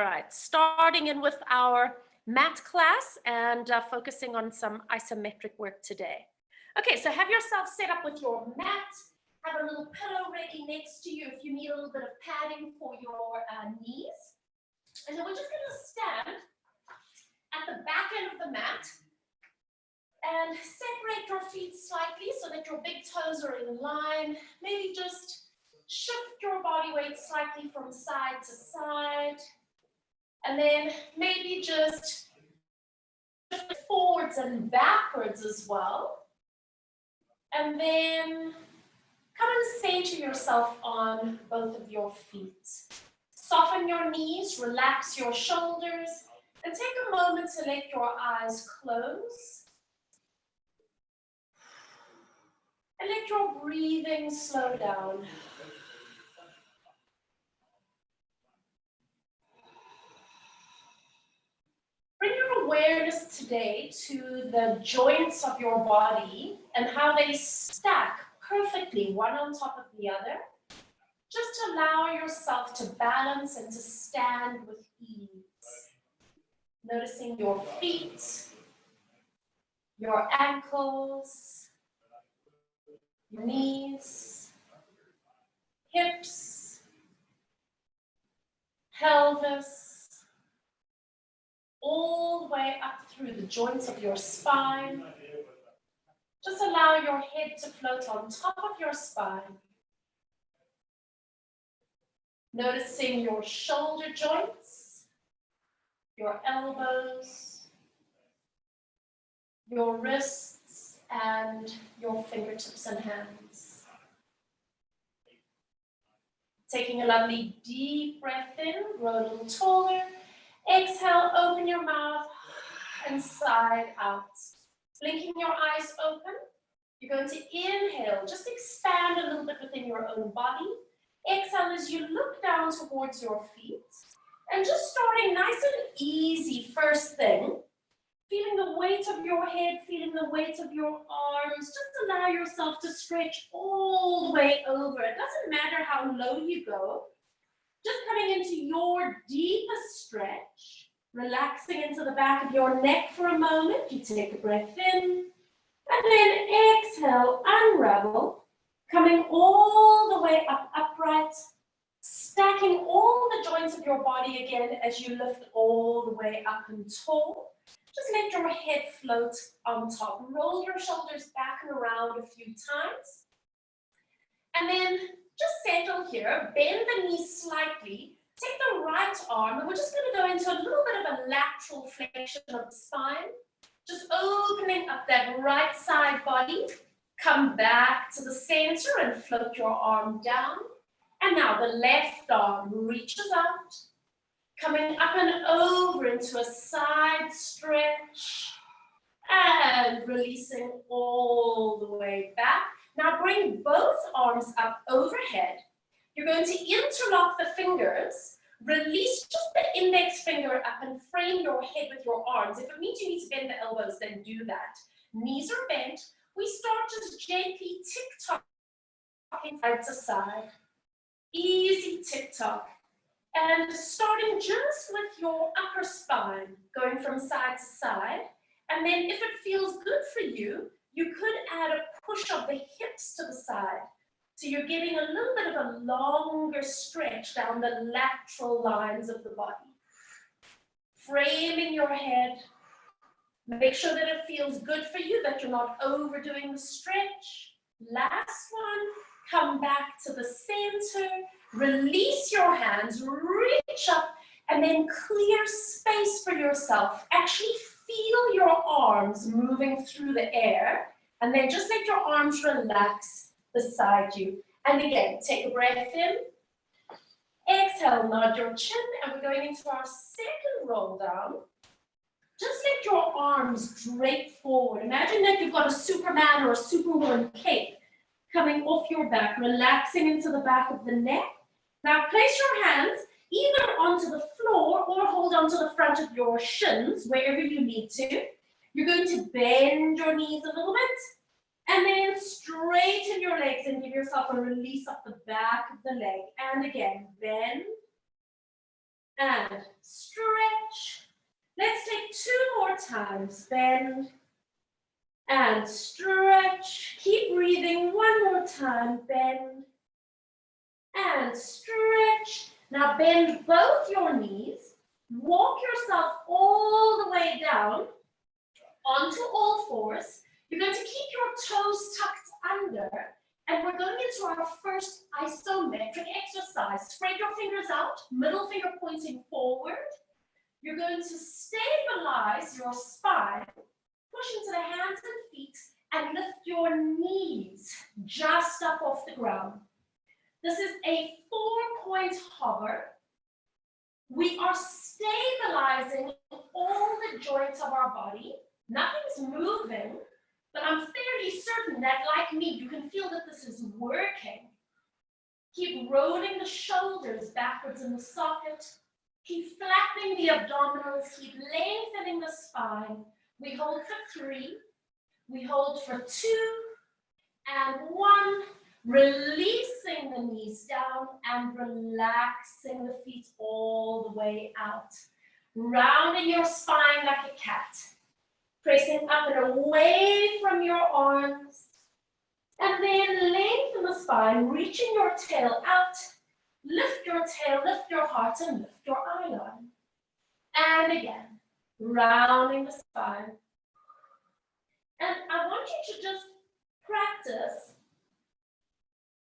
All right, starting in with our mat class and focusing on some isometric work today. Okay, so have yourself set up with your mat, have a little pillow ready next to you if you need a little bit of padding for your knees. And then we're just going to stand at the back end of the mat and separate your feet slightly so that your big toes are in line. Maybe just shift your body weight slightly from side to side. And then maybe just shift forwards and backwards as well. And then come and center yourself on both of your feet. Soften your knees, relax your shoulders, and take a moment to let your eyes close. And let your breathing slow down. Bring your awareness today to the joints of your body and how they stack perfectly one on top of the other. Just allow yourself to balance and to stand with ease. Noticing your feet, your ankles, your knees, hips, pelvis, all the way up through the joints of your spine. Just allow your head to float on top of your spine. Noticing your shoulder joints, your elbows, your wrists, and your fingertips and hands. Taking a lovely deep breath in, grow a little taller. Exhale, open your mouth and side out. Blinking your eyes open. You're going to inhale, just expand a little bit within your own body. Exhale as you look down towards your feet. And just starting nice and easy, first thing. Feeling the weight of your head, feeling the weight of your arms. Just allow yourself to stretch all the way over. It doesn't matter how low you go. Just coming into your deepest stretch, relaxing into the back of your neck for a moment. You take a breath in, and then exhale, unravel, coming all the way up upright, stacking all the joints of your body again as you lift all the way up and tall. Just let your head float on top. Roll your shoulders back and around a few times. And then just settle here, bend the knees slightly, take the right arm, and we're just going to go into a little bit of a lateral flexion of the spine, just opening up that right side body, come back to the center and float your arm down, and now the left arm reaches out, coming up and over into a side stretch, and releasing all the way back. Now bring both arms up overhead. You're going to interlock the fingers, release just the index finger up and frame your head with your arms. If it means you need to bend the elbows, then do that. Knees are bent. We start just gently tick-tocking side to side. Easy tick-tock. And starting just with your upper spine, going from side to side. And then if it feels good for you, you could add a push of the hips to the side. So you're getting a little bit of a longer stretch down the lateral lines of the body. Framing your head. Make sure that it feels good for you, that you're not overdoing the stretch. Last one, come back to the center. Release your hands, reach up, and then clear space for yourself. Actually feel your arms moving through the air, and then just let your arms relax beside you. And again, take a breath in. Exhale, nod your chin, and we're going into our second roll down. Just let your arms drape forward. Imagine that you've got a Superman or a Superwoman cape coming off your back, relaxing into the back of the neck. Now place your hands either onto the floor or hold onto the front of your shins, wherever you need to. You're going to bend your knees a little bit, and then straighten your legs and give yourself a release up the back of the leg. And again, bend and stretch. Let's take 2 more times. Bend and stretch. Keep breathing. 1 more time. Bend and stretch. Now bend both your knees. Walk yourself all the way down onto all fours. You're going to keep your toes tucked under, and we're going into our first isometric exercise. Spread your fingers out, middle finger pointing forward. You're going to stabilize your spine, push into the hands and feet, and lift your knees just up off the ground. This is a 4-point hover. We are stabilizing all the joints of our body. Nothing's moving, but I'm fairly certain that, like me, you can feel that this is working. Keep rolling the shoulders backwards in the socket. Keep flattening the abdominals. Keep lengthening the spine. We hold for 3. We hold for 2 and 1. Releasing the knees down and relaxing the feet all the way out. Rounding your spine like a cat. Pressing up and away from your arms. And then lengthen the spine, reaching your tail out. Lift your tail, lift your heart, and lift your eye line. And again, rounding the spine. And I want you to just practice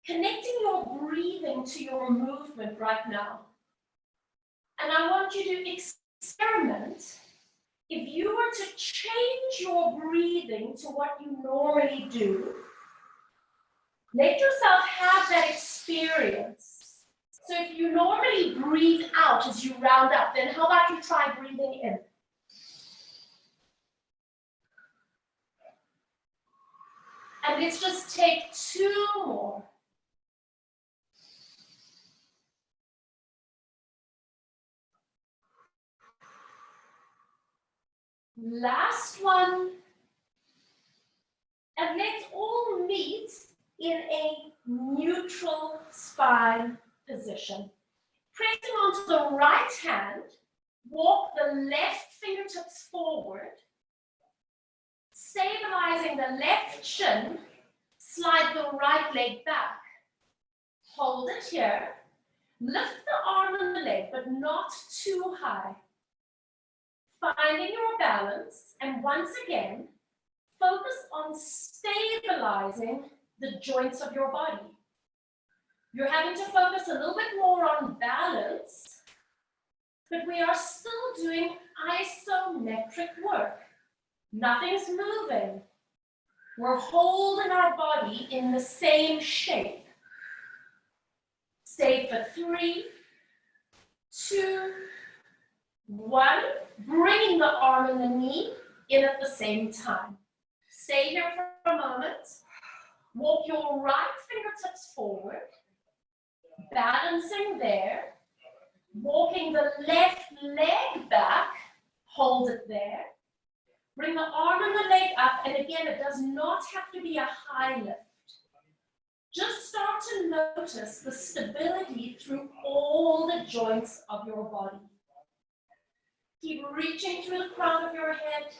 connecting your breathing to your movement right now. And I want you to experiment. If you were to change your breathing to what you normally do, let yourself have that experience. So if you normally breathe out as you round up, then how about you try breathing in? And let's just take 2 more. Last one. And let's all meet in a neutral spine position. Pressing onto the right hand, walk the left fingertips forward. Stabilizing the left shin, slide the right leg back. Hold it here. Lift the arm and the leg, but not too high. Finding your balance, and once again, focus on stabilizing the joints of your body. You're having to focus a little bit more on balance, but we are still doing isometric work. Nothing's moving. We're holding our body in the same shape. Stay for 3, 2, 1. Bringing the arm and the knee in at the same time. Stay here for a moment. Walk your right fingertips forward. Balancing there. Walking the left leg back. Hold it there. Bring the arm and the leg up, and again, it does not have to be a high lift. Just start to notice the stability through all the joints of your body. Keep reaching through the crown of your head.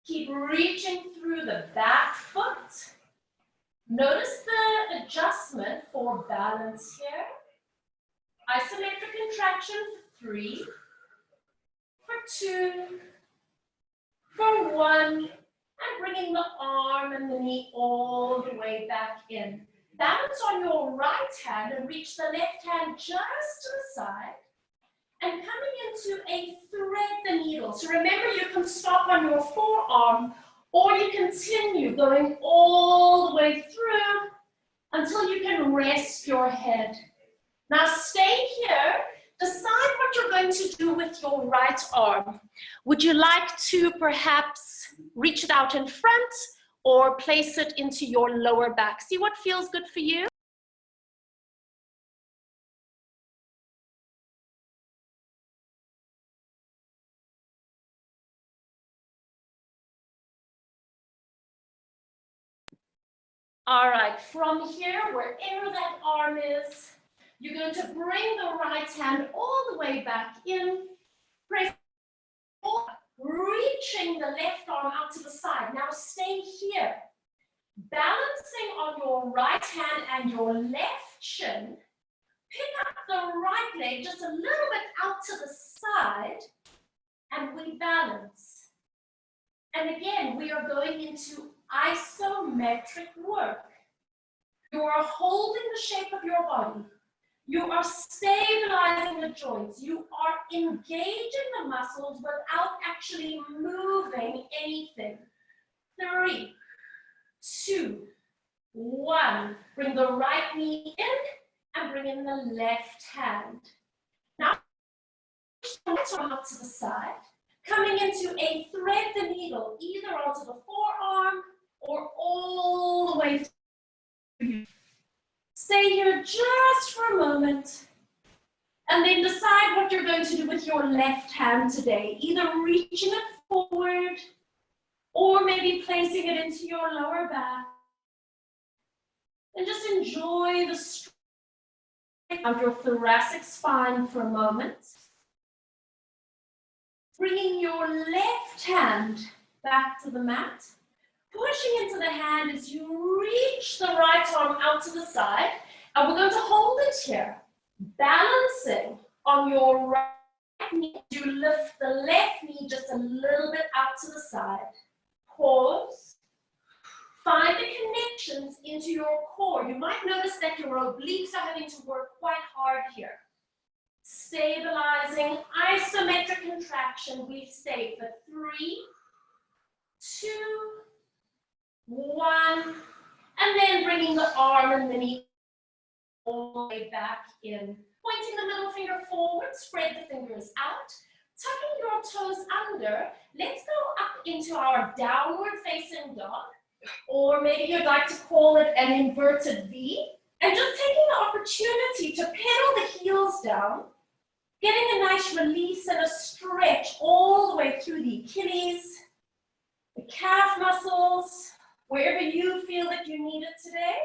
Keep reaching through the back foot. Notice the adjustment for balance here. Isometric contraction for 3, for 2, for 1, and bringing the arm and the knee all the way back in. Balance on your right hand and reach the left hand just to the side. And coming into a thread the needle. So remember, you can stop on your forearm, or you continue going all the way through until you can rest your head. Now stay here. Decide what you're going to do with your right arm. Would you like to perhaps reach it out in front or place it into your lower back? See what feels good for you. All right, from here, wherever that arm is, You're going to bring the right hand all the way back in, press forward, reaching the left arm out to the side. Now stay here. Balancing on your right hand and your left shin. Pick up the right leg just a little bit out to the side, and we balance. And again, we are going into isometric work. You are holding the shape of your body. You are stabilizing the joints. You are engaging the muscles without actually moving anything. 3, 2, 1. Bring the right knee in and bring in the left hand. Now, arm up to the side. Coming into a thread the needle, either onto the forearm or all the way through. Stay here just for a moment, and then decide what you're going to do with your left hand today. Either reaching it forward, or maybe placing it into your lower back. And just enjoy the strength of your thoracic spine for a moment. Bringing your left hand back to the mat. Pushing into the hand as you reach the right arm out to the side. And we're going to hold it here. Balancing on your right knee. You lift the left knee just a little bit out to the side. Pause. Find the connections into your core. You might notice that your obliques are having to work quite hard here. Stabilizing, isometric contraction. We stay for 3, 2, 1, and then bringing the arm and the knee all the way back in. Pointing the middle finger forward, spread the fingers out. Tucking your toes under, let's go up into our downward facing dog, or maybe you'd like to call it an inverted V, and just taking the opportunity to pedal the heels down, getting a nice release and a stretch all the way through the Achilles, the calf muscles, wherever you feel that you need it today.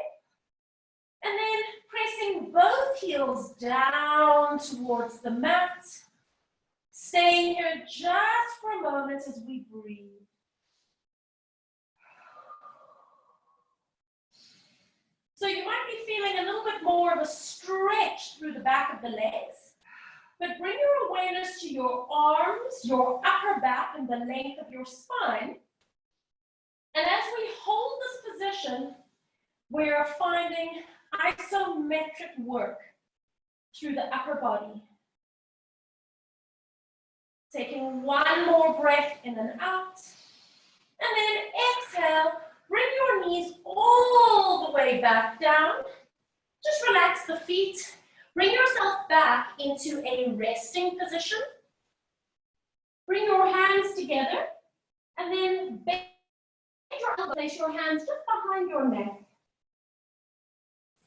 And then pressing both heels down towards the mat. Staying here just for a moment as we breathe. So you might be feeling a little bit more of a stretch through the back of the legs, but bring your awareness to your arms, your upper back, and the length of your spine. And as we hold this position, we're finding isometric work through the upper body. Taking one more breath in and out. And then exhale, bring your knees all the way back down. Just relax the feet. Bring yourself back into a resting position. Bring your hands together. And then bend your elbows, place your hands just behind your neck.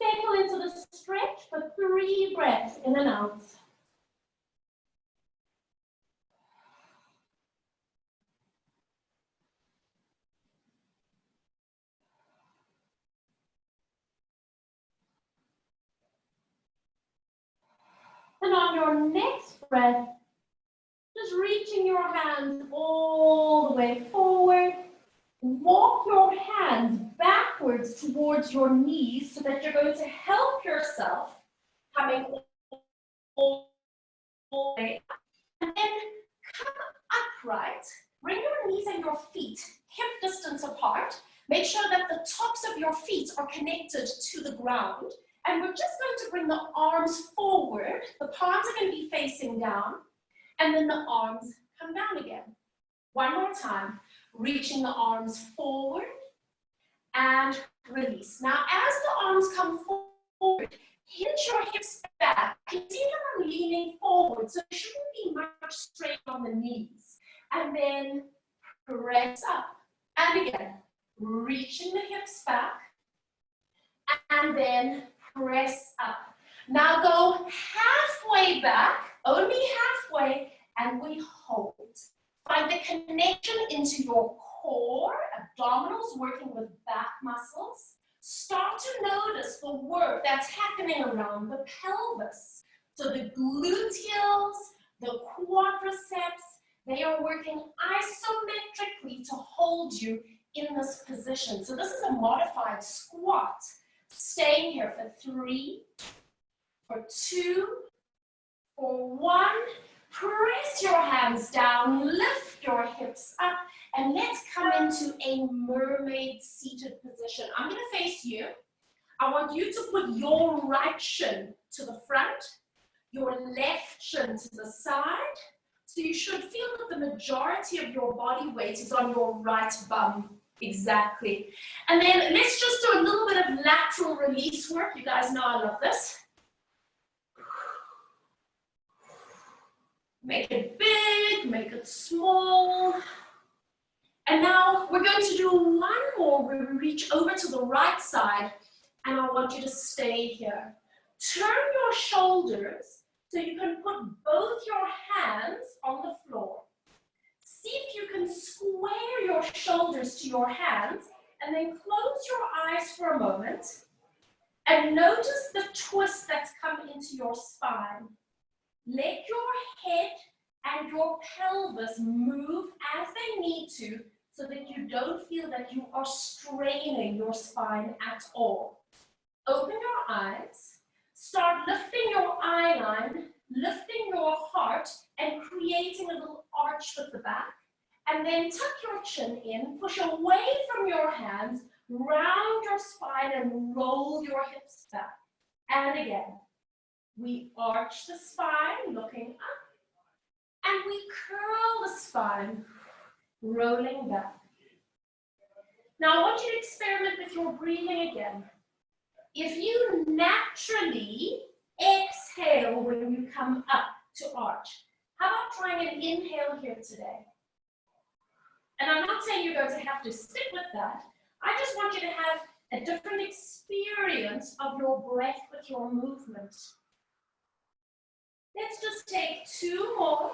Settle into the stretch for 3 breaths in and out. And on your next breath, just reaching your hands all the way forward. Walk your hands backwards towards your knees so that you're going to help yourself coming all the way up. And then come upright. Bring your knees and your feet hip distance apart. Make sure that the tops of your feet are connected to the ground. And we're just going to bring the arms forward. The palms are going to be facing down. And then the arms come down again. One more time. Reaching the arms forward and release. Now, as the arms come forward, hinge your hips back. You see that I'm leaning forward, so there shouldn't be much strain on the knees. And then press up. And again, reaching the hips back. And then press up. Now go halfway back, only halfway, and we hold. Find the connection into your core, abdominals working with back muscles. start to notice the work that's happening around the pelvis. So the gluteals, the quadriceps, they are working isometrically to hold you in this position. So this is a modified squat. Stay here for 3, for 2, for 1. Press your hands down, lift your hips up, and let's come into a mermaid seated position. I'm going to face you. I want you to put your right shin to the front, your left shin to the side. So you should feel that the majority of your body weight is on your right bum. Exactly. And then let's just do a little bit of lateral release work. You guys know I love this. Make it big, make it small. And now we're going to do one more where we reach over to the right side, and I want you to stay here. Turn your shoulders so you can put both your hands on the floor. See if you can square your shoulders to your hands, and then close your eyes for a moment. And notice the twist that's come into your spine. Let your head and your pelvis move as they need to so that you don't feel that you are straining your spine at all. Open your eyes, start lifting your eye line, lifting your heart, and creating a little arch with the back. And then tuck your chin in, push away from your hands, round your spine, and roll your hips back. And again. We arch the spine, looking up, and we curl the spine, rolling back. Now I want you to experiment with your breathing again. If you naturally exhale when you come up to arch, how about trying an inhale here today? And I'm not saying you're going to have to stick with that. I just want you to have a different experience of your breath with your movement. Let's just take 2 more.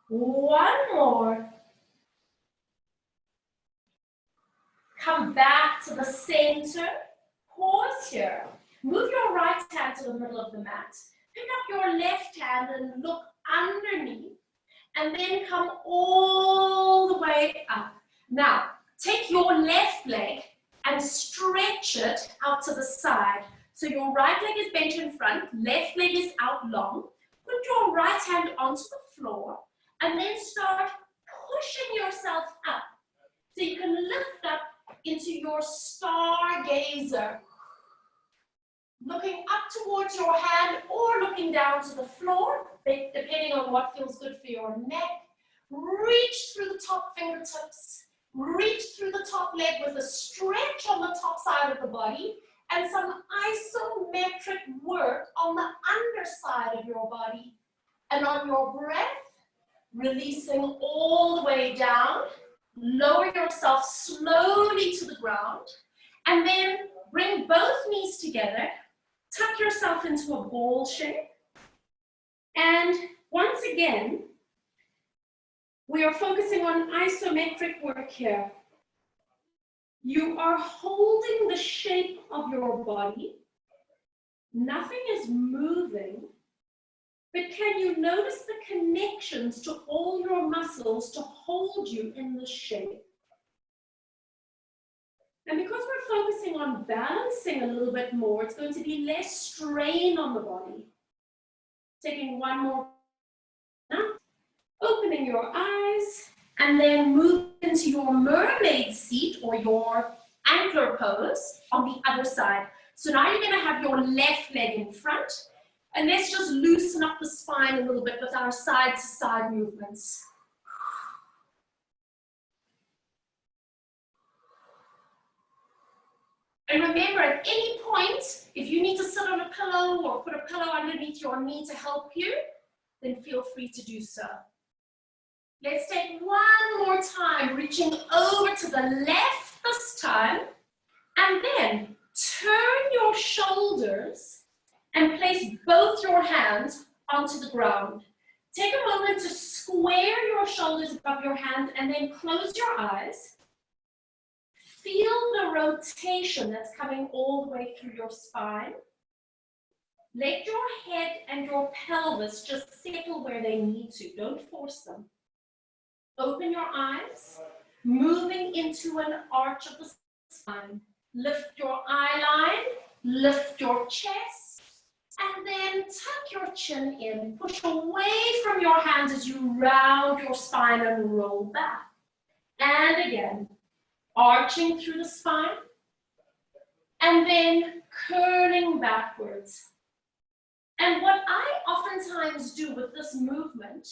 1 more. Come back to the center. Pause here. Move your right hand to the middle of the mat. Pick up your left hand and look underneath. And then come all the way up. Now, take your left leg and stretch it out to the side. So your right leg is bent in front, left leg is out long. Put your right hand onto the floor and then start pushing yourself up. So you can lift up into your stargazer. Looking up towards your hand or looking down to the floor, depending on what feels good for your neck. Reach through the top fingertips. Reach through the top leg with a stretch on the top side of the body. And some isometric work on the underside of your body. And on your breath, releasing all the way down, lower yourself slowly to the ground, and then bring both knees together, tuck yourself into a ball shape. And once again, we are focusing on isometric work here. You are holding the shape of your body. Nothing is moving, but can you notice the connections to all your muscles to hold you in this shape? And because we're focusing on balancing a little bit more, it's going to be less strain on the body. Taking 1 more breath, opening your eyes, and then move into your mermaid seat or your angler pose on the other side. So now you're going to have your left leg in front, and let's just loosen up the spine a little bit with our side-to-side movements. And remember, at any point, if you need to sit on a pillow or put a pillow underneath your knee to help you, then feel free to do so. Let's take 1 more time, reaching over to the left this time, and then turn your shoulders and place both your hands onto the ground. Take a moment to square your shoulders above your hands and then close your eyes. Feel the rotation that's coming all the way through your spine. Let your head and your pelvis just settle where they need to. Don't force them. Open your eyes, moving into an arch of the spine. Lift your eye line, lift your chest, and then tuck your chin in. Push away from your hands as you round your spine and roll back. And again, arching through the spine, and then curling backwards. And what I oftentimes do with this movement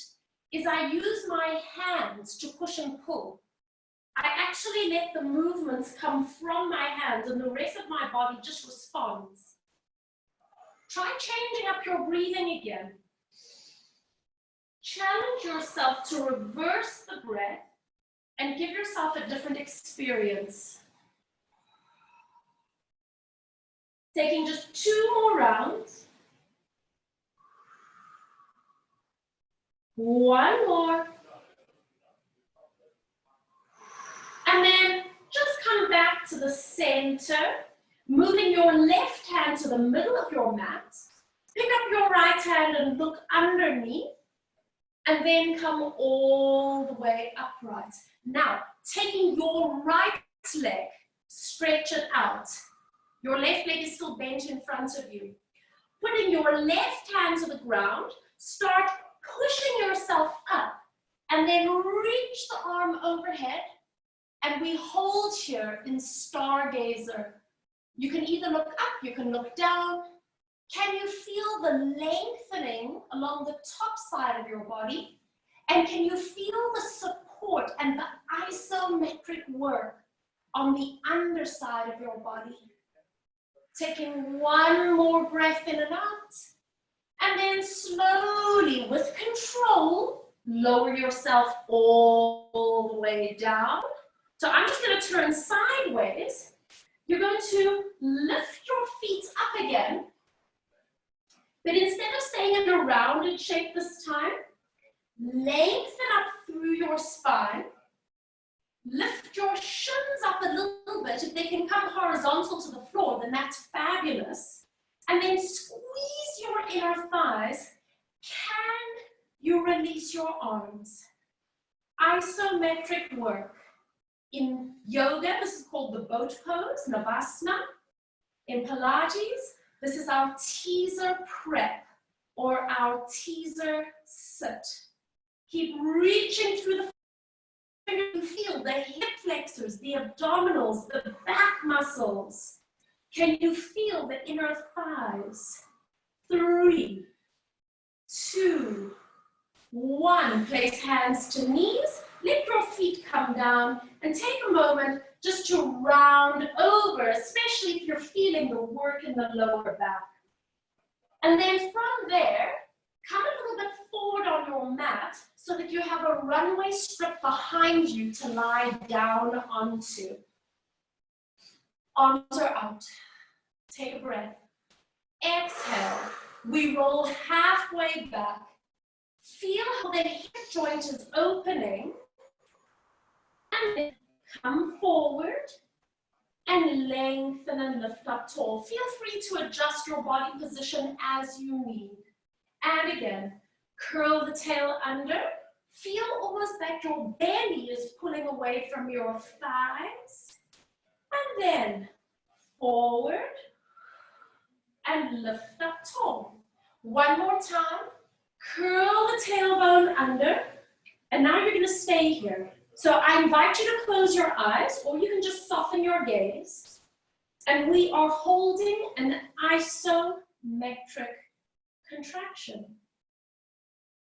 is I use my hands to push and pull. I actually let the movements come from my hands and the rest of my body just responds. Try changing up your breathing again. Challenge yourself to reverse the breath and give yourself a different experience. Taking just 2 more rounds. 1 more. And then just come back to the center, moving your left hand to the middle of your mat. Pick up your right hand and look underneath, and then come all the way upright. Now, taking your right leg, stretch it out. Your left leg is still bent in front of you. Putting your left hand to the ground, start pushing yourself up, and then reach the arm overhead, and we hold here in stargazer. You can either look up, you can look down. Can you feel the lengthening along the top side of your body? And can you feel the support and the isometric work on the underside of your body? Taking 1 more breath in and out. And then slowly, with control, lower yourself all the way down. So I'm just going to turn sideways. You're going to lift your feet up again. But instead of staying in a rounded shape this time, lengthen up through your spine. Lift your shins up a little bit. If they can come horizontal to the floor, then that's fabulous. And then squeeze your inner thighs. Can you release your arms? Isometric work. In yoga, this is called the boat pose, Navasana. In Pilates, this is our teaser prep or our teaser sit. Keep reaching through the fingers. You feel the hip flexors, the abdominals, the back muscles. Can you feel the inner thighs? 3, 2, 1. Place hands to knees. Let your feet come down and take a moment just to round over, especially if you're feeling the work in the lower back. And then from there, come a little bit forward on your mat so that you have a runway strip behind you to lie down onto. Arms are out. Take a breath. Exhale. We roll halfway back. Feel how the hip joint is opening. And then come forward and lengthen and lift up tall. Feel free to adjust your body position as you need. And again, curl the tail under. Feel almost like your belly is pulling away from your thighs. And then forward and lift up tall. 1 more time. Curl the tailbone under. And now you're going to stay here. So I invite you to close your eyes, or you can just soften your gaze. And we are holding an isometric contraction.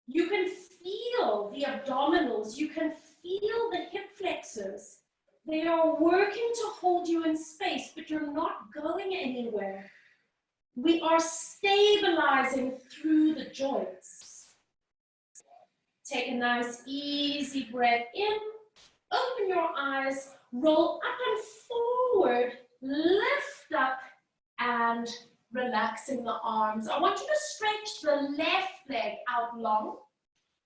You can feel the abdominals. You can feel the hip flexors. They are working to hold you in space, but you're not going anywhere. We are stabilizing through the joints. Take a nice, easy breath in. Open your eyes, roll up and forward, lift up, and relaxing the arms. I want you to stretch the left leg out long.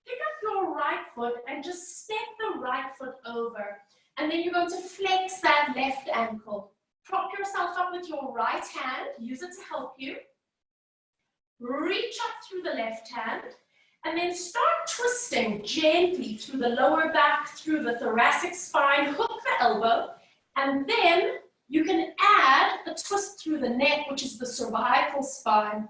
Pick up your right foot and just step the right foot over. And then you're going to flex that left ankle. Prop yourself up with your right hand. Use it to help you. Reach up through the left hand. And then start twisting gently through the lower back, through the thoracic spine. Hook the elbow. And then you can add a twist through the neck, which is the cervical spine.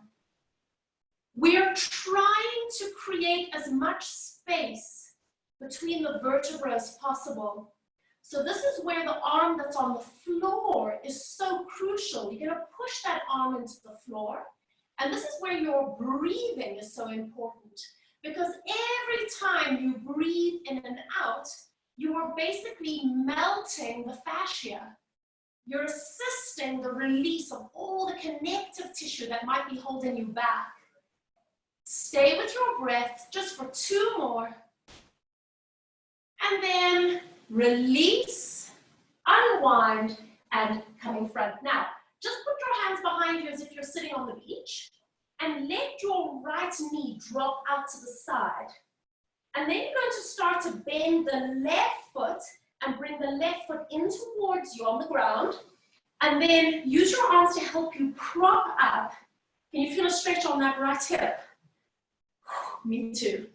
We're trying to create as much space between the vertebrae as possible. So this is where the arm that's on the floor is so crucial. You're going to push that arm into the floor. And this is where your breathing is so important. Because every time you breathe in and out, you are basically melting the fascia. You're assisting the release of all the connective tissue that might be holding you back. Stay with your breath just for 2 more. And then release, unwind, and coming front. Now, just put your hands behind you as if you're sitting on the beach, and let your right knee drop out to the side. And then you're going to start to bend the left foot and bring the left foot in towards you on the ground. And then use your arms to help you prop up. Can you feel a stretch on that right hip? Me too.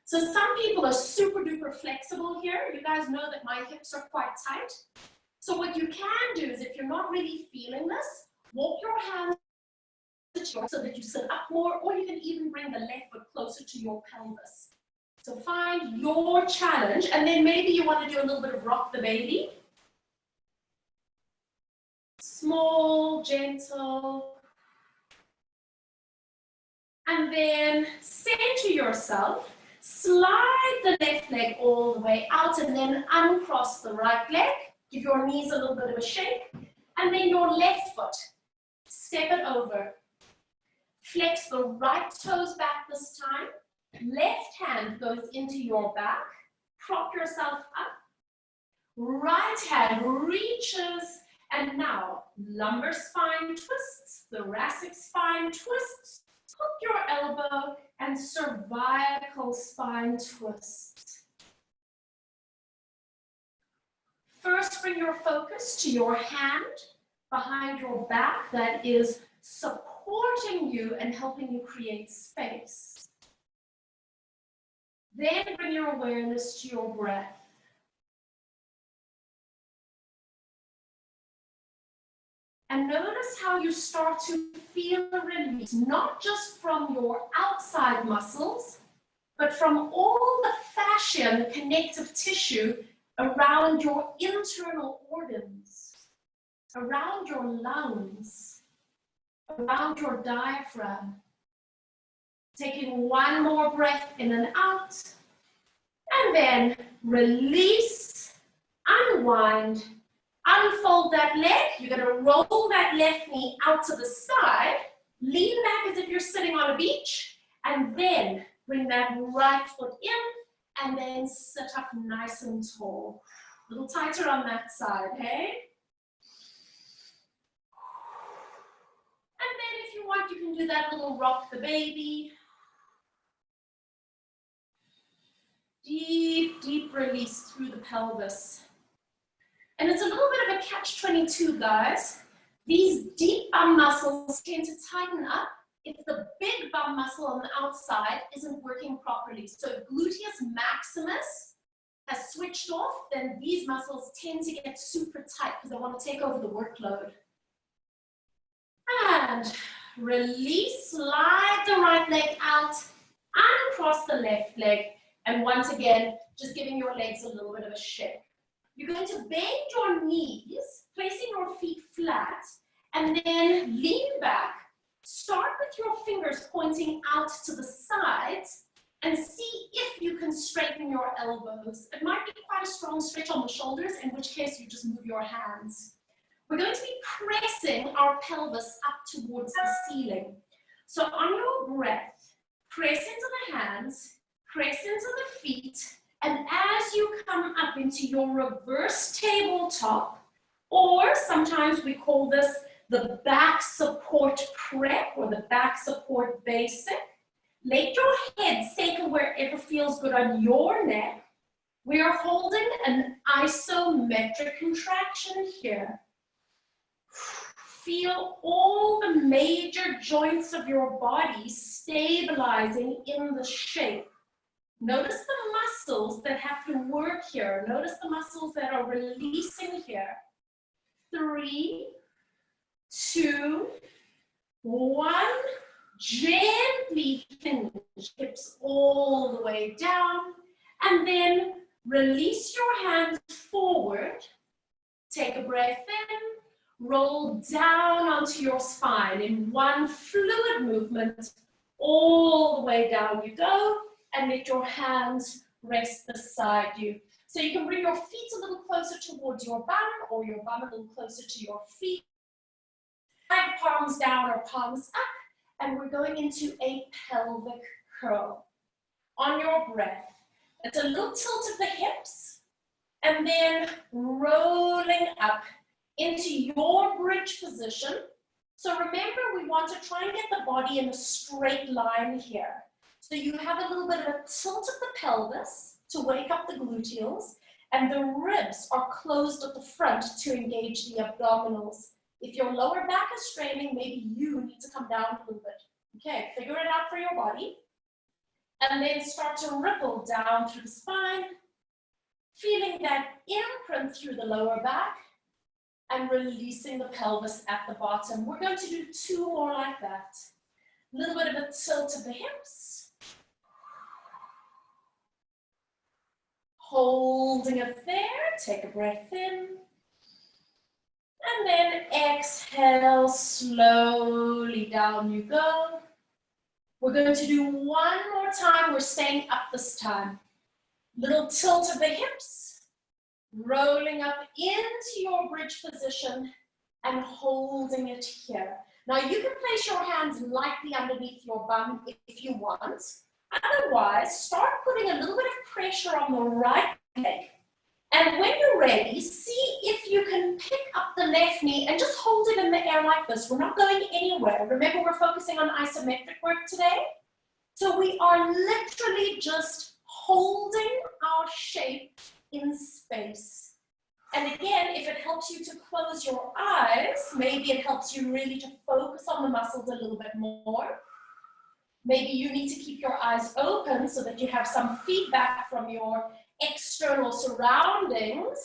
So some people are super duper flexible here. You guys know that my hips are quite tight. So what you can do is, if you're not really feeling this, walk your hands so that you sit up more, or you can even bring the left foot closer to your pelvis. So find your challenge, and then maybe you want to do a little bit of rock the baby. Small, gentle. And then center yourself. Slide the left leg all the way out, and then uncross the right leg. Give your knees a little bit of a shake. And then your left foot. Step it over. Flex the right toes back this time. Left hand goes into your back. Prop yourself up. Right hand reaches. And now, lumbar spine twists, thoracic spine twists. Hook your elbow and cervical spine twist. First, bring your focus to your hand behind your back that is supporting you and helping you create space. Then bring your awareness to your breath. And notice how you start to feel a release, not just from your outside muscles, but from all the fascia and the connective tissue around your internal organs, around your lungs, around your diaphragm. Taking one more breath in and out, and then release, unwind, unfold that leg. You're going to roll that left knee out to the side, lean back as if you're sitting on a beach, and then bring that right foot in, and then sit up nice and tall. A little tighter on that side, hey? And then if you want, you can do that little rock the baby. Deep, deep release through the pelvis. And it's a little bit of a catch-22, guys. These deep bum muscles tend to tighten up if the big bum muscle on the outside isn't working properly. So if gluteus maximus has switched off, then these muscles tend to get super tight because they want to take over the workload. And release, slide the right leg out, uncross the left leg, and once again, just giving your legs a little bit of a shake. You're going to bend your knees, placing your feet flat, and then lean back. Start with your fingers pointing out to the sides, and see if you can straighten your elbows. It might be quite a strong stretch on the shoulders, in which case you just move your hands. We're going to be pressing our pelvis up towards the ceiling. So on your breath, press into the hands, press into the feet, and as you come up into your reverse tabletop, or sometimes we call this the back support prep or the back support basic, let your head settle wherever feels good on your neck. We are holding an isometric contraction here. Feel all the major joints of your body stabilizing in the shape. Notice the muscles that have to work here. Notice the muscles that are releasing here. 3, 2, 1. Gently hinge, hips all the way down. And then release your hands forward. Take a breath in. Roll down onto your spine in one fluid movement. All the way down you go. And let your hands rest beside you. So you can bring your feet a little closer towards your bum or your bum a little closer to your feet. Palms down or palms up. And we're going into a pelvic curl. On your breath, it's a little tilt of the hips, and then rolling up into your bridge position. So remember, we want to try and get the body in a straight line here. So you have a little bit of a tilt of the pelvis to wake up the gluteals, and the ribs are closed at the front to engage the abdominals. If your lower back is straining, maybe you need to come down a little bit. Okay, figure it out for your body. And then start to ripple down through the spine, feeling that imprint through the lower back and releasing the pelvis at the bottom. We're going to do 2 more like that. A little bit of a tilt of the hips. Holding it there, take a breath in. And then exhale, slowly down you go. We're going to do 1 more time. We're staying up this time. Little tilt of the hips, rolling up into your bridge position and holding it here. Now you can place your hands lightly underneath your bum if you want. Otherwise, start putting a little bit of pressure on the right leg. And when you're ready, see if you can pick up the left knee and just hold it in the air like this. We're not going anywhere. Remember, we're focusing on isometric work today. So we are literally just holding our shape in space. And again, if it helps you to close your eyes, maybe it helps you really to focus on the muscles a little bit more. Maybe you need to keep your eyes open so that you have some feedback from your external surroundings.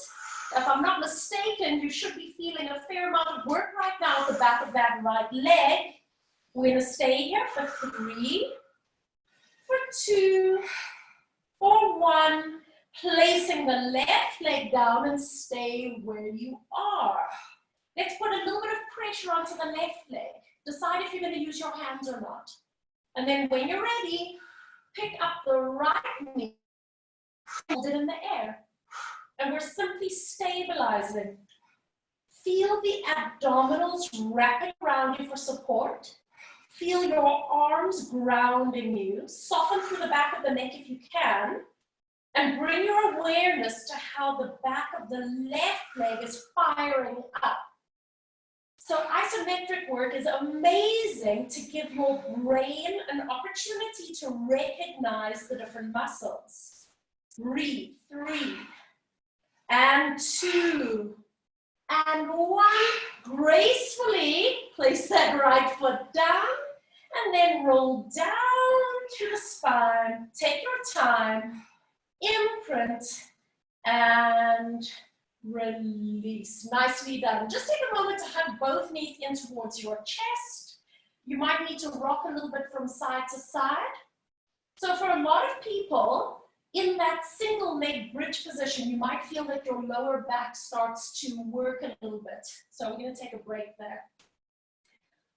If I'm not mistaken, you should be feeling a fair amount of work right now at the back of that right leg. We're going to stay here for 3, for 2, for 1. Placing the left leg down and stay where you are. Let's put a little bit of pressure onto the left leg. Decide if you're going to use your hands or not. And then when you're ready, pick up the right knee. Hold it in the air. And we're simply stabilizing. Feel the abdominals wrapping around you for support. Feel your arms grounding you. Soften through the back of the neck if you can. And bring your awareness to how the back of the left leg is firing up. So isometric work is amazing to give your brain an opportunity to recognize the different muscles. Breathe. 3, and 2, and 1. Gracefully place that right foot down, and then roll down through the spine. Take your time. Imprint and release. Nicely done. Just take a moment to hug both knees in towards your chest. You might need to rock a little bit from side to side. So for a lot of people, in that single leg bridge position, you might feel that your lower back starts to work a little bit. So we're going to take a break there.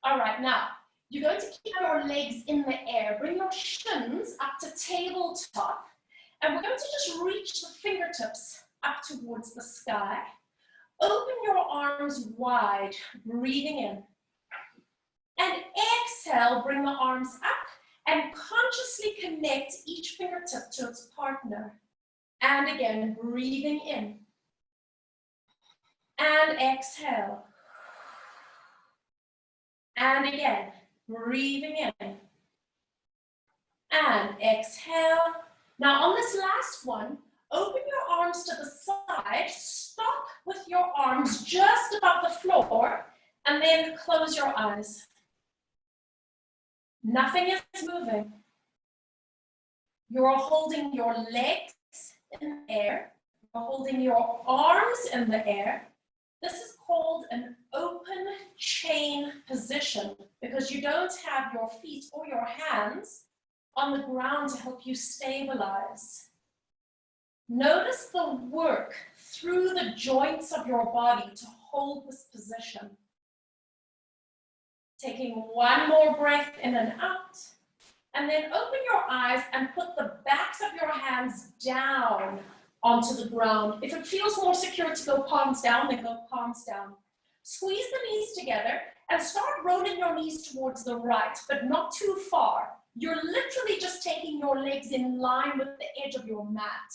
All right, now you're going to keep your legs in the air. Bring your shins up to tabletop. And we're going to just reach the fingertips up towards the sky. Open your arms wide, breathing in. And exhale, bring the arms up and consciously connect each fingertip to its partner. And again, breathing in. And exhale. And again, breathing in. And exhale. Now on this last one, Open your arms to the side, stop with your arms just above the floor, and then close your eyes. Nothing is moving. You're holding your legs in the air. You're holding your arms in the air. This is called an open chain position because you don't have your feet or your hands on the ground to help you stabilize. Notice the work through the joints of your body to hold this position. Taking one more breath in and out, and then open your eyes and put the backs of your hands down onto the ground. If it feels more secure to go palms down, then go palms down. Squeeze the knees together and start rolling your knees towards the right, but not too far. You're literally just taking your legs in line with the edge of your mat.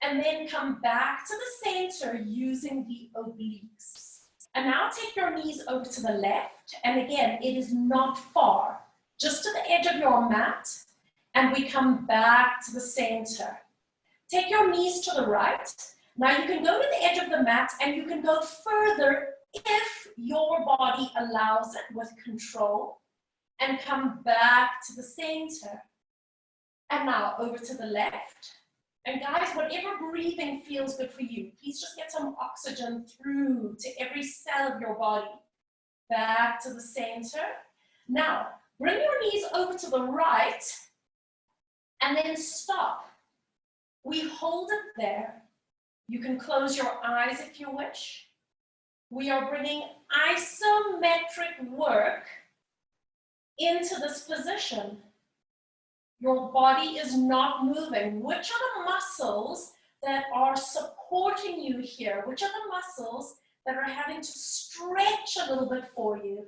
And then come back to the center using the obliques. And now take your knees over to the left. And again, it is not far, just to the edge of your mat. And we come back to the center. Take your knees to the right. Now you can go to the edge of the mat and you can go further if your body allows it with control. And come back to the center. And now over to the left. And guys, whatever breathing feels good for you, please just get some oxygen through to every cell of your body. Back to the center. Now, bring your knees over to the right and then stop. We hold it there. You can close your eyes if you wish. We are bringing isometric work into this position. Your body is not moving. Which are the muscles that are supporting you here? Which are the muscles that are having to stretch a little bit for you?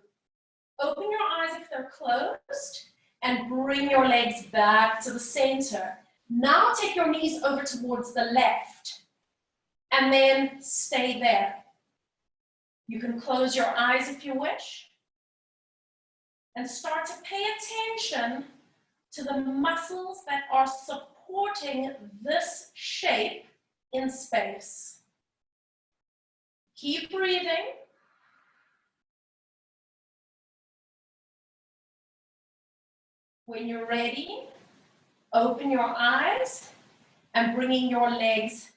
Open your eyes if they're closed and bring your legs back to the center. Now take your knees over towards the left and then stay there. You can close your eyes if you wish and start to pay attention to the muscles that are supporting this shape in space. Keep breathing. When you're ready, open your eyes and bringing your legs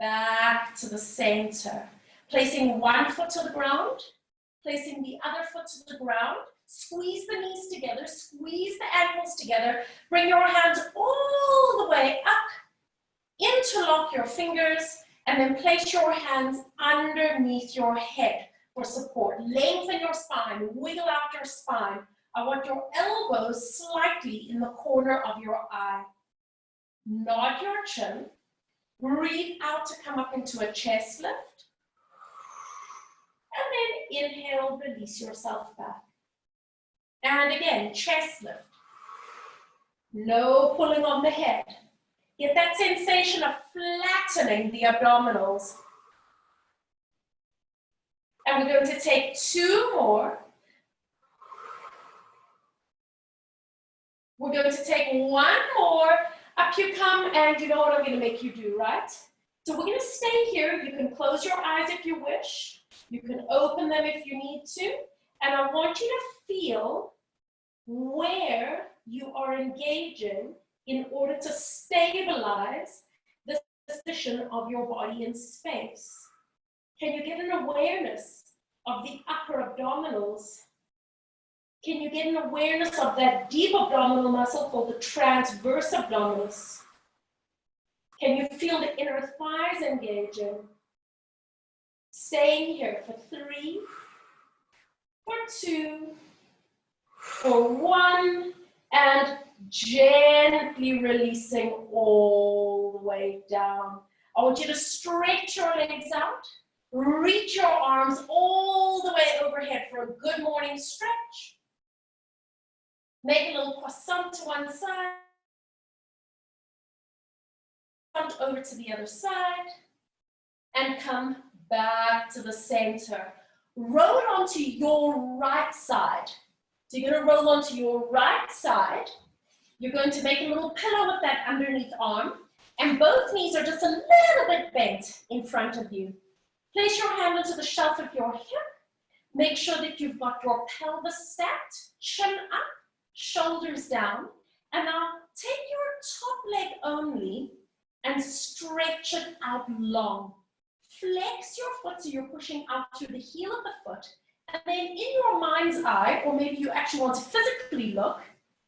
back to the center. Placing one foot to the ground, placing the other foot to the ground. Squeeze the knees together, squeeze the ankles together, bring your hands all the way up, interlock your fingers, and then place your hands underneath your head for support. Lengthen your spine, wiggle out your spine. I want your elbows slightly in the corner of your eye. Nod your chin, breathe out to come up into a chest lift, and then inhale, release yourself back. And again, chest lift. No pulling on the head. Get that sensation of flattening the abdominals. And we're going to take two more. We're going to take one more. Up you come, and you know what I'm going to make you do, right? So we're going to stay here. You can close your eyes if you wish. You can open them if you need to. And I want you to feel where you are engaging in order to stabilize the position of your body in space. Can you get an awareness of the upper abdominals? Can you get an awareness of that deep abdominal muscle called the transverse abdominis? Can you feel the inner thighs engaging? Staying here for 3, for 2, for 1, and gently releasing all the way down. I want you to stretch your legs out, reach your arms all the way overhead for a good morning stretch. Make a little croissant to one side, over to the other side, and come back to the center. Roll onto your right side. So you're going to roll onto your right side. You're going to make a little pillow with that underneath arm. And both knees are just a little bit bent in front of you. Place your hand onto the shelf of your hip. Make sure that you've got your pelvis stacked, chin up, shoulders down. And now take your top leg only and stretch it out long. Flex your foot so you're pushing out through the heel of the foot. And then in your mind's eye, or maybe you actually want to physically look,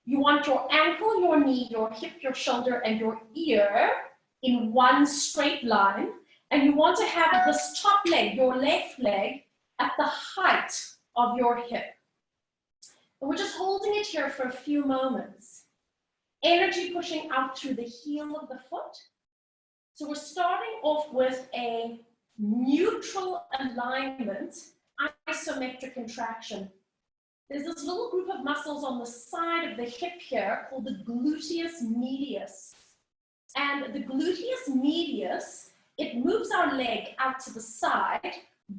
you want your ankle, your knee, your hip, your shoulder, and your ear in one straight line. And you want to have this top leg, your left leg, at the height of your hip. And we're just holding it here for a few moments. Energy pushing out through the heel of the foot. So we're starting off with a neutral alignment, isometric contraction. There's this little group of muscles on the side of the hip here called the gluteus medius. And the gluteus medius, it moves our leg out to the side,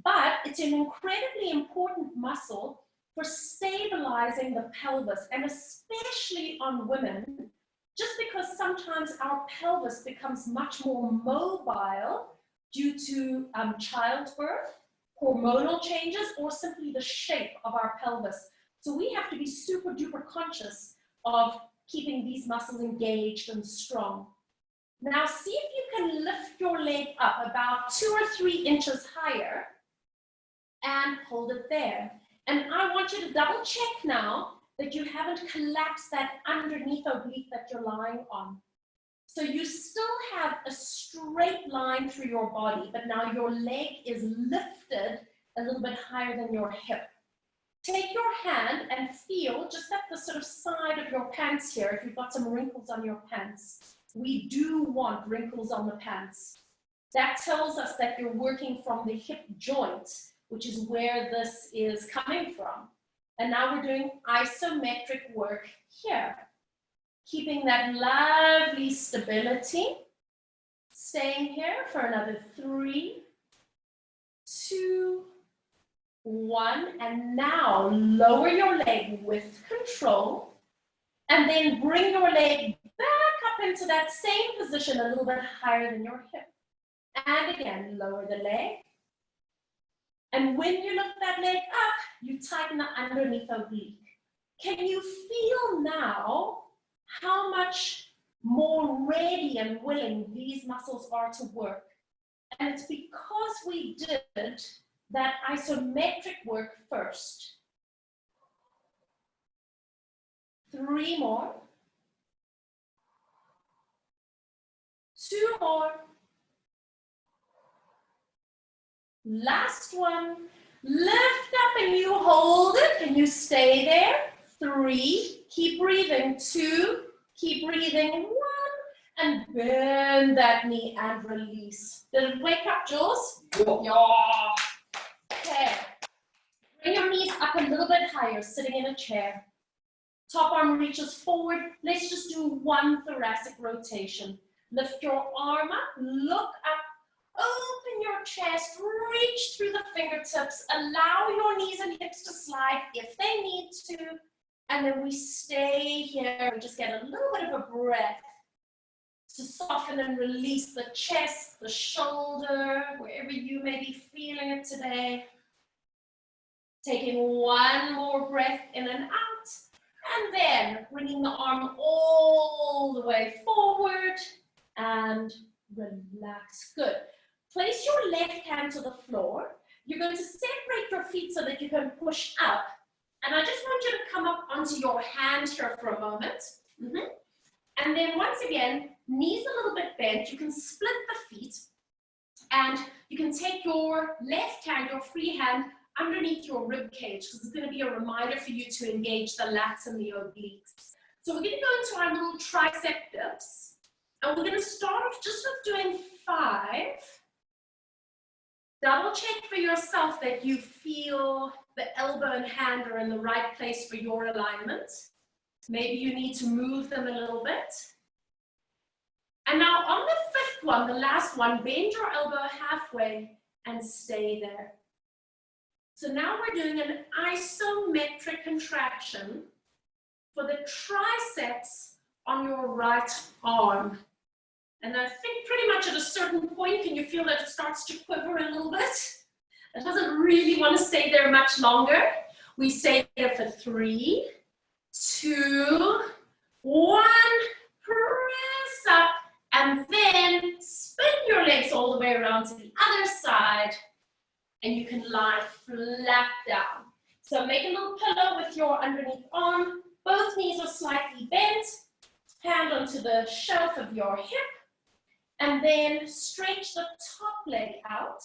but it's an incredibly important muscle for stabilizing the pelvis, and especially on women, just because sometimes our pelvis becomes much more mobile due to childbirth, hormonal changes, or simply the shape of our pelvis. So we have to be super duper conscious of keeping these muscles engaged and strong. Now see if you can lift your leg up about 2 or 3 inches higher and hold it there. And I want you to double check now that you haven't collapsed that underneath oblique that you're lying on. So you still have a straight line through your body, but now your leg is lifted a little bit higher than your hip. Take your hand and feel just at the sort of side of your pants here, if you've got some wrinkles on your pants. We do want wrinkles on the pants. That tells us that you're working from the hip joint, which is where this is coming from. And now we're doing isometric work here. Keeping that lovely stability. Staying here for another 3, 2, 1. And now lower your leg with control. And then bring your leg back up into that same position, a little bit higher than your hip. And again, lower the leg. And when you lift that leg up, you tighten the underneath oblique. Can you feel now how much more ready and willing these muscles are to work? And it's because we did that isometric work first. 3 more. 2 more. Last one. Lift up and you hold it and you stay there. 3. Keep breathing. 2. Keep breathing. 1. And bend that knee and release. Did it wake up, Jules? Yeah. Okay. Bring your knees up a little bit higher, sitting in a chair. Top arm reaches forward. Let's just do 1 thoracic rotation. Lift your arm up, look up. Open your chest, reach through the fingertips, allow your knees and hips to slide if they need to, and then we stay here. We just get a little bit of a breath to soften and release the chest, the shoulder, wherever you may be feeling it today. Taking 1 more breath in and out, and then bringing the arm all the way forward and relax. Good. Place your left hand to the floor. You're going to separate your feet so that you can push up. And I just want you to come up onto your hand here for a moment. And then once again, knees a little bit bent. You can split the feet. And you can take your left hand, your free hand, underneath your rib cage, because it's going to be a reminder for you to engage the lats and the obliques. So we're going to go into our little tricep dips. And we're going to start off just with doing 5. Double check for yourself that you feel the elbow and hand are in the right place for your alignment. Maybe you need to move them a little bit. And now on the 5th one, the last one, bend your elbow halfway and stay there. So now we're doing an isometric contraction for the triceps on your right arm. And I think pretty much at a certain point, can you feel that it starts to quiver a little bit? It doesn't really want to stay there much longer. We stay there for 3, 2, 1. Press up, and then spin your legs all the way around to the other side, and you can lie flat down. So make a little pillow with your underneath arm. Both knees are slightly bent. Hand onto the shelf of your hip, and then stretch the top leg out.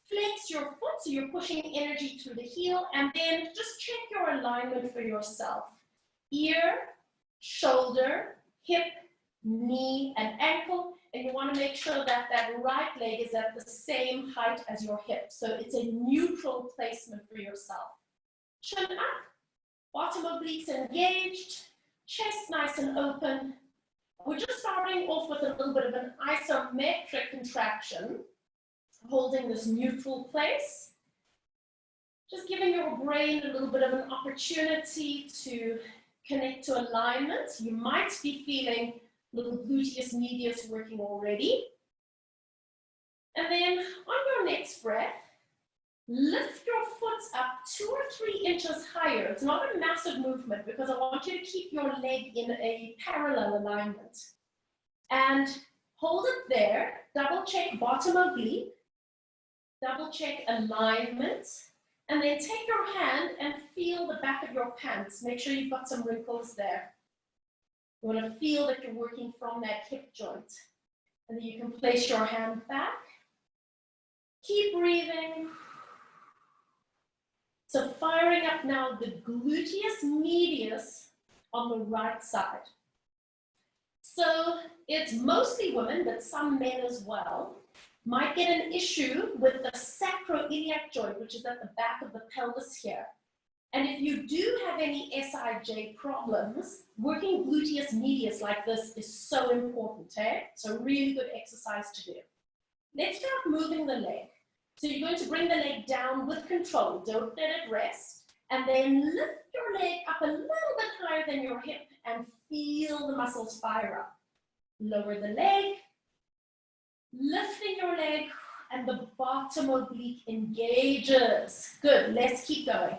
Flex your foot, so you're pushing energy through the heel, and then just check your alignment for yourself. Ear, shoulder, hip, knee, and ankle, and you want to make sure that that right leg is at the same height as your hip. So it's a neutral placement for yourself. Chin up, bottom obliques engaged, chest nice and open. We're just starting off with a little bit of an isometric contraction, holding this neutral place. Just giving your brain a little bit of an opportunity to connect to alignment. You might be feeling little gluteus medius working already. And then on your next breath, lift your foot up 2 or 3 inches higher. It's not a massive movement because I want you to keep your leg in a parallel alignment. And hold it there, double check bottom oblique, double check alignment, and then take your hand and feel the back of your pants. Make sure you've got some wrinkles there. You want to feel that you're working from that hip joint. And then you can place your hand back. Keep breathing. So firing up now the gluteus medius on the right side. So it's mostly women, but some men as well, might get an issue with the sacroiliac joint, which is at the back of the pelvis here. And if you do have any SIJ problems, working gluteus medius like this is so important, eh? So really good exercise to do. Let's start moving the leg. So you're going to bring the leg down with control. Don't let it rest. And then lift your leg up a little bit higher than your hip and feel the muscles fire up. Lower the leg. Lifting your leg, and the bottom oblique engages. Good, let's keep going.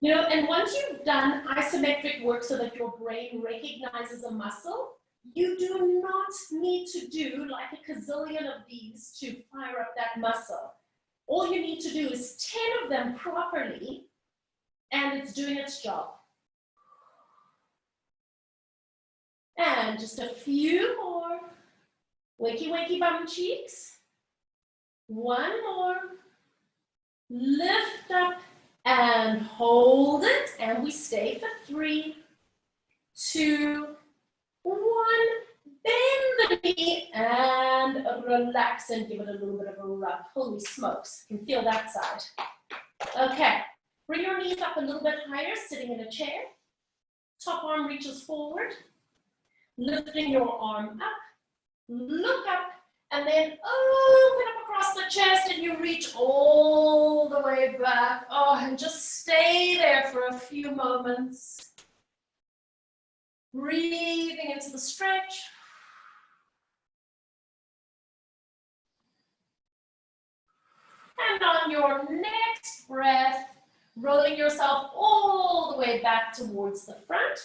You know, and once you've done isometric work so that your brain recognizes a muscle, you do not need to do like a gazillion of these to fire up that muscle. All you need to do is 10 of them properly, and it's doing its job. And just a few more. Wakey, wakey, bum cheeks. 1 more. Lift up and hold it. And we stay for 3, 2, 1. Bend the knee and relax and give it a little bit of a rub. Holy smokes, you can feel that side. Okay, bring your knees up a little bit higher, sitting in a chair. Top arm reaches forward. Lifting your arm up, look up, and then open up across the chest, and you reach all the way back. Oh, and just stay there for a few moments. Breathing into the stretch. And on your next breath, rolling yourself all the way back towards the front.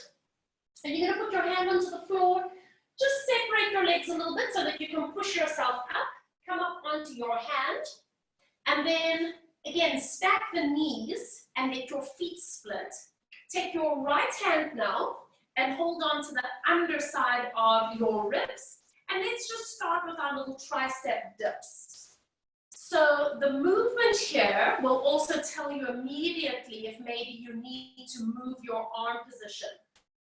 And you're going to put your hand onto the floor. Just separate your legs a little bit so that you can push yourself up. Come up onto your hand. And then, again, stack the knees and let your feet split. Take your right hand now and hold on to the underside of your ribs. And let's just start with our little tricep dips. So the movement here will also tell you immediately if maybe you need to move your arm position.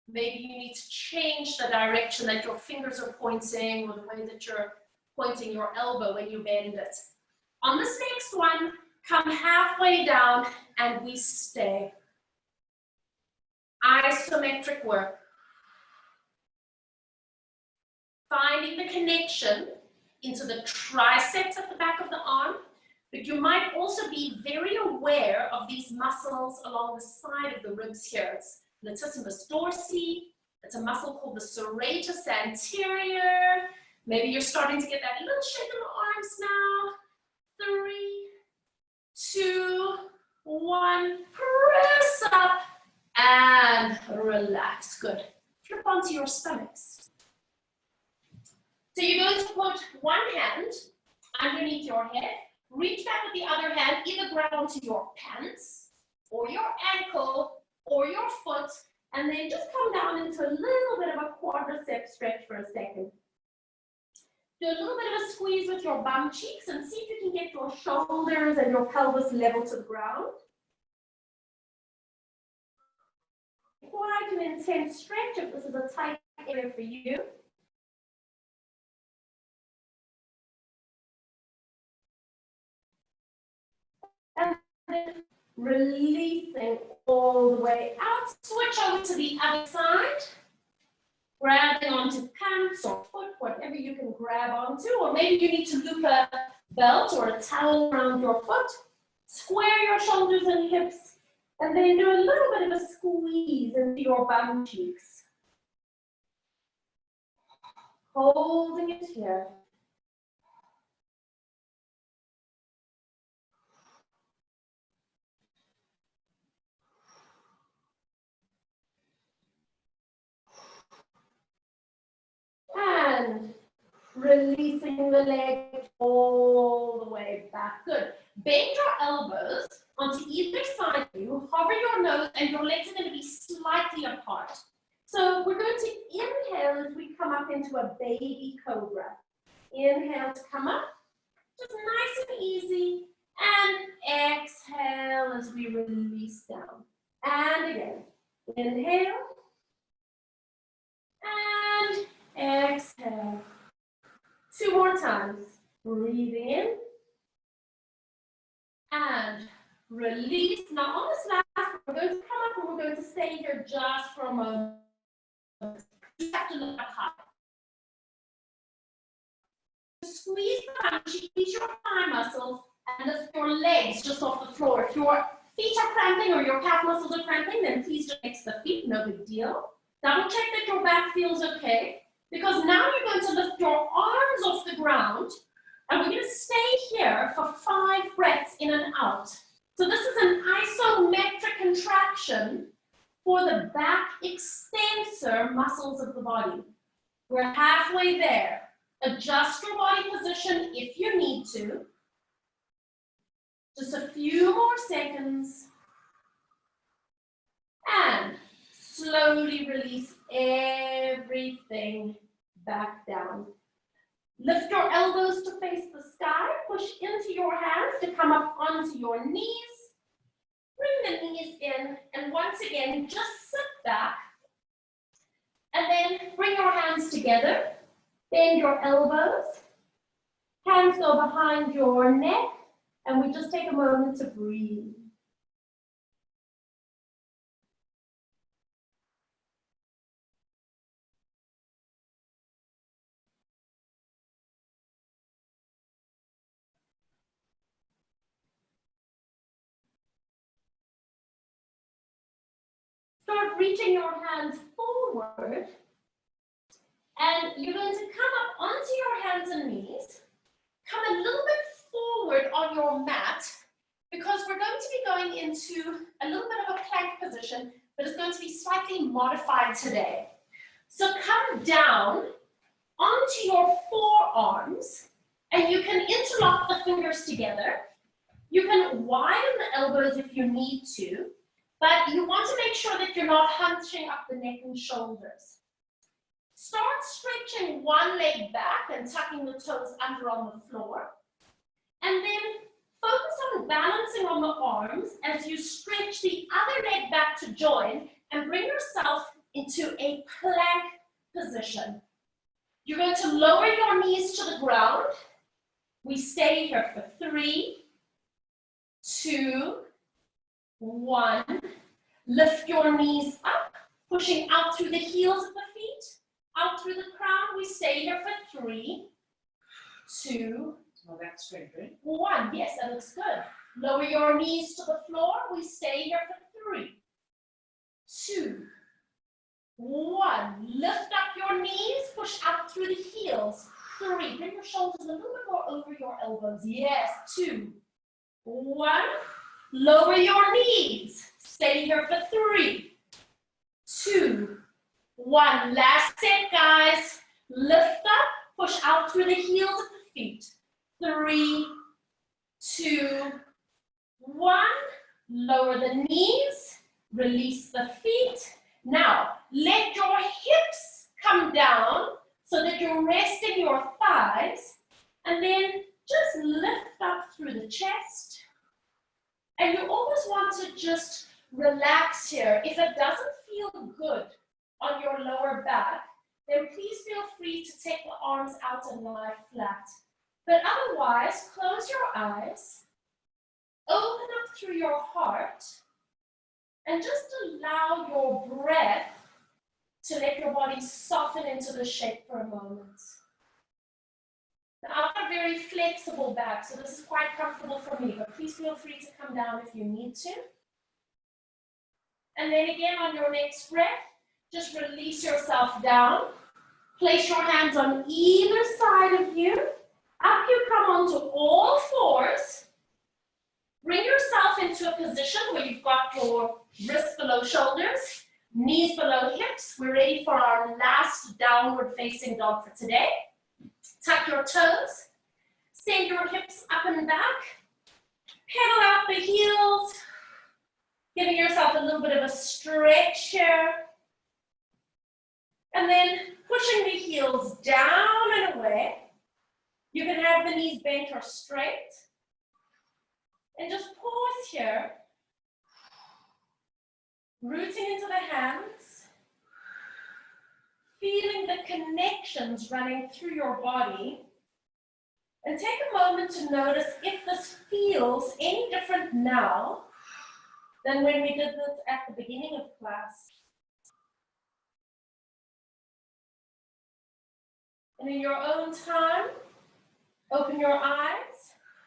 Maybe you need to change the direction that your fingers are pointing or the way that you're pointing your elbow when you bend it. On this next one, come halfway down and we stay. Isometric work. Finding the connection into the triceps at the back of the arm, but you might also be very aware of these muscles along the side of the ribs here. It's latissimus dorsi, It's a muscle called the serratus anterior. Maybe you're starting to get that little shake in the arms now. 3, 2, 1. Press up and relax. Good. Flip onto your stomachs. So you're going to put one hand underneath your head. Reach back with the other hand, either grab onto your pants or your ankle or your foot, and then just come down into a little bit of a quadricep stretch for a second. Do a little bit of a squeeze with your bum cheeks and see if you can get your shoulders and your pelvis level to the ground. Quite an intense stretch if this is a tight area for you. And then releasing all the way out. Switch over to the other side. Grabbing onto pants or foot, whatever you can grab onto, or maybe you need to loop a belt or a towel around your foot. Square your shoulders and hips, and then do a little bit of a squeeze into your bum cheeks. Holding it here. And releasing the leg all the way back. Good. Bend your elbows onto either side of you. Hover your nose and your legs are going to be slightly apart. So we're going to inhale as we come up into a baby cobra. Inhale to come up. Just nice and easy. And exhale as we release down. And again. Inhale. And exhale. 2 more times. Breathing in. And release. Now on this last, we're going to come up and we're going to stay here just for a moment. You have to look up high. Squeeze the bum cheeks, your thigh muscles, and lift your legs just off the floor. If your feet are cramping or your calf muscles are cramping, then please just fix the feet, no big deal. Double check that your back feels okay, because now you're going to lift your arms off the ground, and we're going to stay here for 5 breaths in and out. So this is an isometric contraction for the back extensor muscles of the body. We're halfway there. Adjust your body position if you need to. Just a few more seconds. And slowly release everything back down. Lift your elbows to face the sky. Push into your hands to come up onto your knees. Bring the knees in. And once again, just sit back. And then bring your hands together. Bend your elbows. Hands go behind your neck. And we just take a moment to breathe. Start reaching your hands forward. And you're going to come up onto your hands and knees. Come a little bit forward on your mat, because we're going to be going into a little bit of a plank position, but it's going to be slightly modified today. So come down onto your forearms, and you can interlock the fingers together. You can widen the elbows if you need to, but you want to make sure that you're not hunching up the neck and shoulders. Start stretching one leg back and tucking the toes under on the floor. And then focus on balancing on the arms as you stretch the other leg back to join and bring yourself into a plank position. You're going to lower your knees to the ground. We stay here for 3, 2, 1. Lift your knees up, pushing out through the heels of the feet, out through the crown. We stay here for 3, 2, Oh, that's straight, right? 1. Yes, that looks good. Lower your knees to the floor. We stay here for 3, 2, 1, lift up your knees, push up through the heels. 3, bring your shoulders a little bit more over your elbows. Yes, 2, 1, lower your knees. Stay here for 3, 2, 1. Last set, guys. Lift up, push out through the heels of the feet. 3, 2, 1. Lower the knees, release the feet. Now, let your hips come down so that you're resting your thighs, and then just lift up through the chest. And you always want to just relax here. If it doesn't feel good on your lower back, then please feel free to take the arms out and lie flat. But otherwise, close your eyes, open up through your heart, and just allow your breath to let your body soften into the shape for a moment. Now, I have a very flexible back, so this is quite comfortable for me, but please feel free to come down if you need to. And then again, on your next breath, just release yourself down. Place your hands on either side of you. Up you come onto all fours. Bring yourself into a position where you've got your wrists below shoulders, knees below hips. We're ready for our last downward facing dog for today. Tuck your toes, send your hips up and back, pedal out the heels, giving yourself a little bit of a stretch here. And then pushing the heels down and away. You can have the knees bent or straight. And just pause here, rooting into the hands, feeling the connections running through your body, and take a moment to notice if this feels any different now than when we did this at the beginning of class. And in your own time, open your eyes.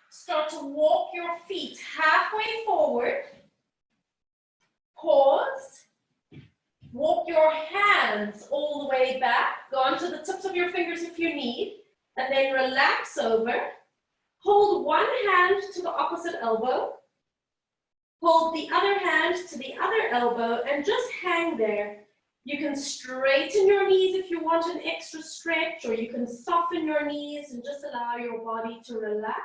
Start to walk your feet halfway forward. Pause. Walk your hands all the way back. Go onto the tips of your fingers if you need. And then relax over. Hold one hand to the opposite elbow. Hold the other hand to the other elbow and just hang there. You can straighten your knees if you want an extra stretch, or you can soften your knees and just allow your body to relax.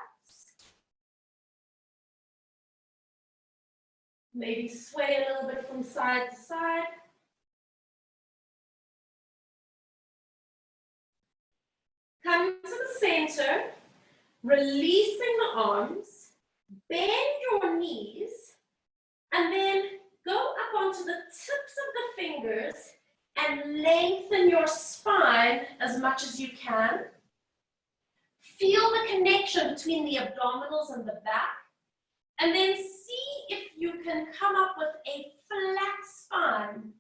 Maybe sway a little bit from side to side. Come to the center, releasing the arms, bend your knees, and then go up onto the tips of the fingers and lengthen your spine as much as you can. Feel the connection between the abdominals and the back, and then see if you can come up with a flat spine,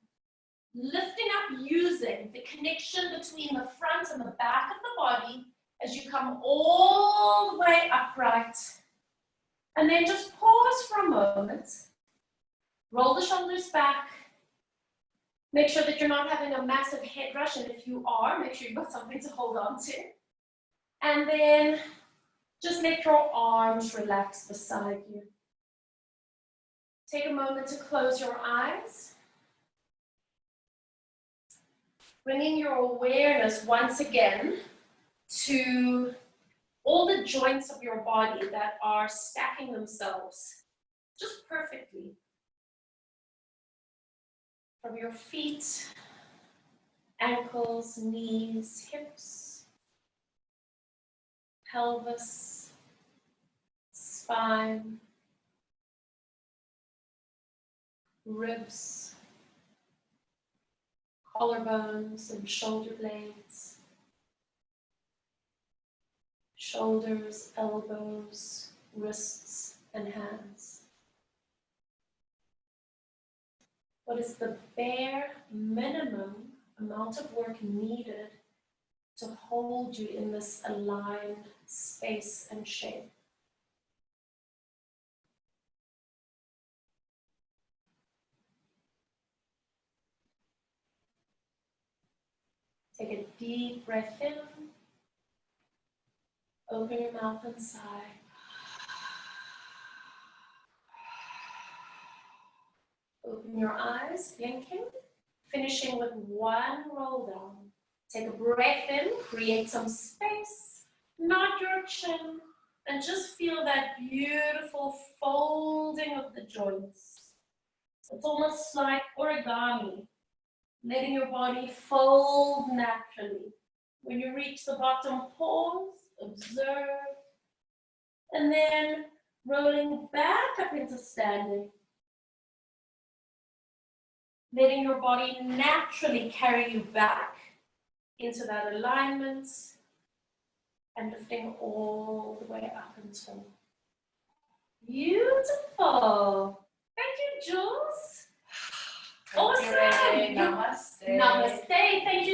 lifting up using the connection between the front and the back of the body as you come all the way upright. And then just pause for a moment. Roll the shoulders back. Make sure that you're not having a massive head rush, and if you are, make sure you've got something to hold on to. And then just let your arms relax beside you. Take a moment to close your eyes. Bringing your awareness once again to all the joints of your body that are stacking themselves just perfectly. From your feet, ankles, knees, hips, pelvis, spine, ribs, collarbones and shoulder blades, shoulders, elbows, wrists, and hands. What is the bare minimum amount of work needed to hold you in this aligned space and shape? Take a deep breath in. Open your mouth and sigh. Open your eyes, blinking. Finishing with one roll down. Take a breath in, create some space. Nod your chin, and just feel that beautiful folding of the joints. It's almost like origami, letting your body fold naturally. When you reach the bottom, pause, observe, and then rolling back up into standing. Letting your body naturally carry you back into that alignment and lifting all the way up and tall. Beautiful. Thank you, Jules. Awesome. Thank you, Renee. Namaste. Namaste. Thank you